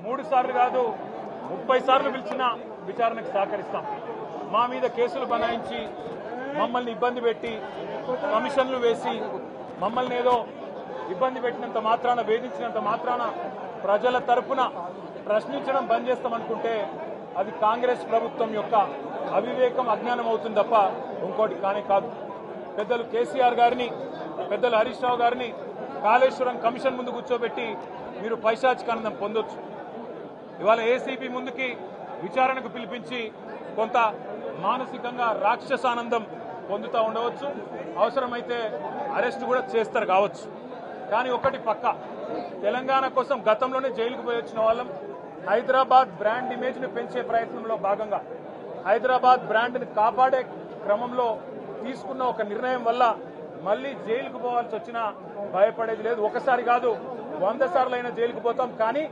3 సార్లు కాదు 30 సార్లు పిలిచినా విచారణకు సహకరిస్తాం. మా మీద కేసులు బనాయించి మమ్మల్ని ఇబ్బంది పెట్టి కమిషన్లు వేసి మమ్మల్ని ఏదో ఇబ్బంది పెట్టినంత మాత్రాన, వేధించినంత మాత్రాన ప్రజల తరపున ప్రశ్నించడం బంద్ చేస్తామనుకుంటే అది కాంగ్రెస్ ప్రభుత్వం యొక్క అవివేకం, అజ్ఞానం అవుతుంది తప్ప ఇంకోటి కానే కాదు. పెద్దలు కేసీఆర్ గారిని, పెద్దలు హరీష్ రావు గారిని కాళేశ్వరం కమిషన్ ముందు కూర్చోబెట్టి మీరు పైశాచికానందం పొందొచ్చు. ఇవాళ ఏసీబీ ముందుకి విచారణకు పిలిపించి కొంత మానసికంగా రాక్షసానందం పొందుతూ ఉండవచ్చు. అవసరమైతే అరెస్ట్ కూడా చేస్తారు కావచ్చు. కానీ ఒకటి పక్క, తెలంగాణ కోసం గతంలోనే జైలుకు పోయి వచ్చిన వాళ్ళం. హైదరాబాద్ బ్రాండ్ ఇమేజ్ని పెంచే ప్రయత్నంలో భాగంగా హైదరాబాద్ బ్రాండ్ని కాపాడే క్రమంలో తీసుకున్న ఒక నిర్ణయం వల్ల మళ్ళీ జైలుకు పోవాల్సి వచ్చినా భయపడేది లేదు. ఒకసారి కాదు 100 సార్లు అయినా జైలుకు పోతాం, కానీ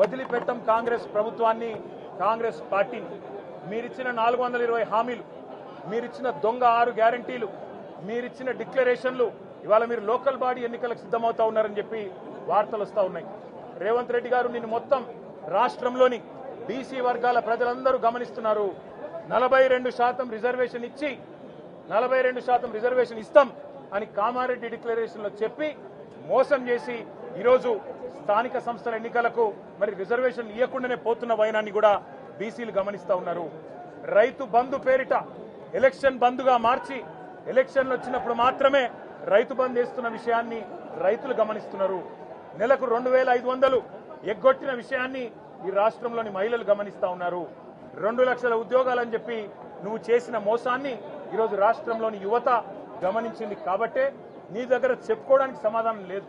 వదిలిపెట్టాం కాంగ్రెస్ ప్రభుత్వాన్ని, కాంగ్రెస్ పార్టీని. మీరిచ్చిన 420 హామీలు, మీరిచ్చిన దొంగ 6 గ్యారంటీలు, మీరిచ్చిన డిక్లరేషన్లు ఇవాళ మీరు లోకల్ బాడీ ఎన్నికలకు సిద్ధమవుతా ఉన్నారని చెప్పి వార్తలు వస్తూ ఉన్నాయి. రేవంత్ రెడ్డి గారు నిన్ను మొత్తం రాష్ట్రంలోని బీసీ వర్గాల ప్రజలందరూ గమనిస్తున్నారు. 42% రిజర్వేషన్ ఇచ్చి 42% రిజర్వేషన్ ఇస్తాం అని కామారెడ్డి డిక్లరేషన్లో చెప్పి మోసం చేసి ఈరోజు స్థానిక సంస్థల ఎన్నికలకు మరి రిజర్వేషన్ ఇవ్వకుండానే పోతున్న వైనాన్ని కూడా బీసీలు గమనిస్తూ ఉన్నారు. రైతు బంధు పేరిట ఎలక్షన్ బంధుగా మార్చి ఎలక్షన్లు వచ్చినప్పుడు మాత్రమే రైతు బంధు వేస్తున్న విషయాన్ని రైతులు గమనిస్తున్నారు. నెలకు 2500 ఎగ్గొట్టిన విషయాన్ని ఈ రాష్ట్రంలోని మహిళలు గమనిస్తా ఉన్నారు. 2 లక్షల ఉద్యోగాలని చెప్పి నువ్వు చేసిన మోసాన్ని ఈరోజు రాష్ట్రంలోని యువత గమనించింది. కాబట్టే నీ దగ్గర చెప్పుకోవడానికి సమాధానం లేదు,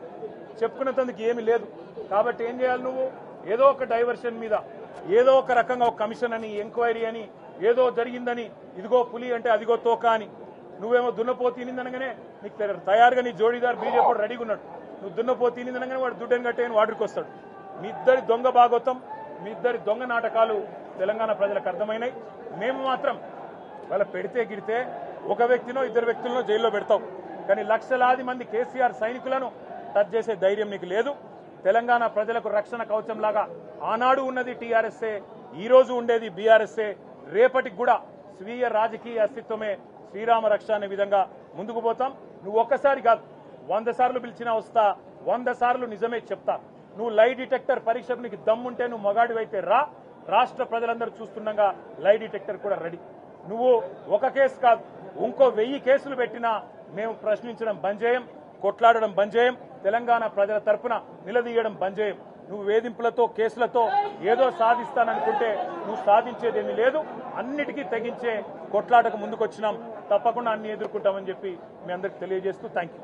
చెప్పుకునేందుకు ఏమీ లేదు. కాబట్టి ఏం చేయాలి? నువ్వు ఏదో ఒక డైవర్షన్ మీద, ఏదో ఒక రకంగా ఒక కమిషన్ అని, ఎంక్వైరీ అని, ఏదో జరిగిందని, ఇదిగో పులి అంటే అదిగో తోక అని, నువ్వేమో దున్నపో తినిందనగానే నీకు తయారుగా నీ జోడీదారు బీజేపీ రెడీగా ఉన్నాడు. నువ్వు దున్నపో తినిందనగానే వాడు దుడ్డని కట్టేయని వాడికి వస్తాడు. మీ ఇద్దరి దొంగ భాగోతం, మీ ఇద్దరి దొంగ నాటకాలు తెలంగాణ ప్రజలకు అర్థమైనాయి. మేము మాత్రం వాళ్ళ పెడితే గిడితే ఒక వ్యక్తినో 2 వ్యక్తులను జైల్లో పెడతాం, కానీ లక్షలాది మంది కేసీఆర్ సైనికులను టచ్ చేసే ధైర్యం నీకు లేదు. తెలంగాణ ప్రజలకు రక్షణ కవచంలాగా ఆనాడు ఉన్నది టీఆర్ఎస్ఏ, ఈ రోజు ఉండేది బీఆర్ఎస్ఏ, రేపటికి కూడా స్వీయ రాజకీయ అస్తిత్వమే శ్రీరామ రక్ష అనే విధంగా ముందుకు పోతాం. నువ్వు ఒక్కసారి కాదు 100 సార్లు పిలిచినా వస్తా, 100 సార్లు నిజమే చెప్తా. నువ్వు లై డిటెక్టర్ పరీక్షకు నీకు దమ్ముంటే నువ్వు మగాడివైతే రా, రాష్ట్ర ప్రజలందరూ చూస్తుండగా లై డిటెక్టర్ కూడా రెడీ. నువ్వు ఒక కేసు కాదు ఇంకో 1000 కేసులు పెట్టినా మేము ప్రశ్నించడం బంద్ చేయం, కొట్లాడడం బంద్ చేయం, తెలంగాణ ప్రజల తరపున నిలదీయడం బంద్ చేయం. నువ్వు వేధింపులతో, కేసులతో ఏదో సాధిస్తాననుకుంటే నువ్వు సాధించేదేమీ లేదు. అన్నిటికీ తెగించే కొట్లాటకు ముందుకొచ్చినాం, తప్పకుండా అన్ని ఎదుర్కొంటామని చెప్పి మీ అందరికి తెలియజేస్తూ థ్యాంక్ యూ.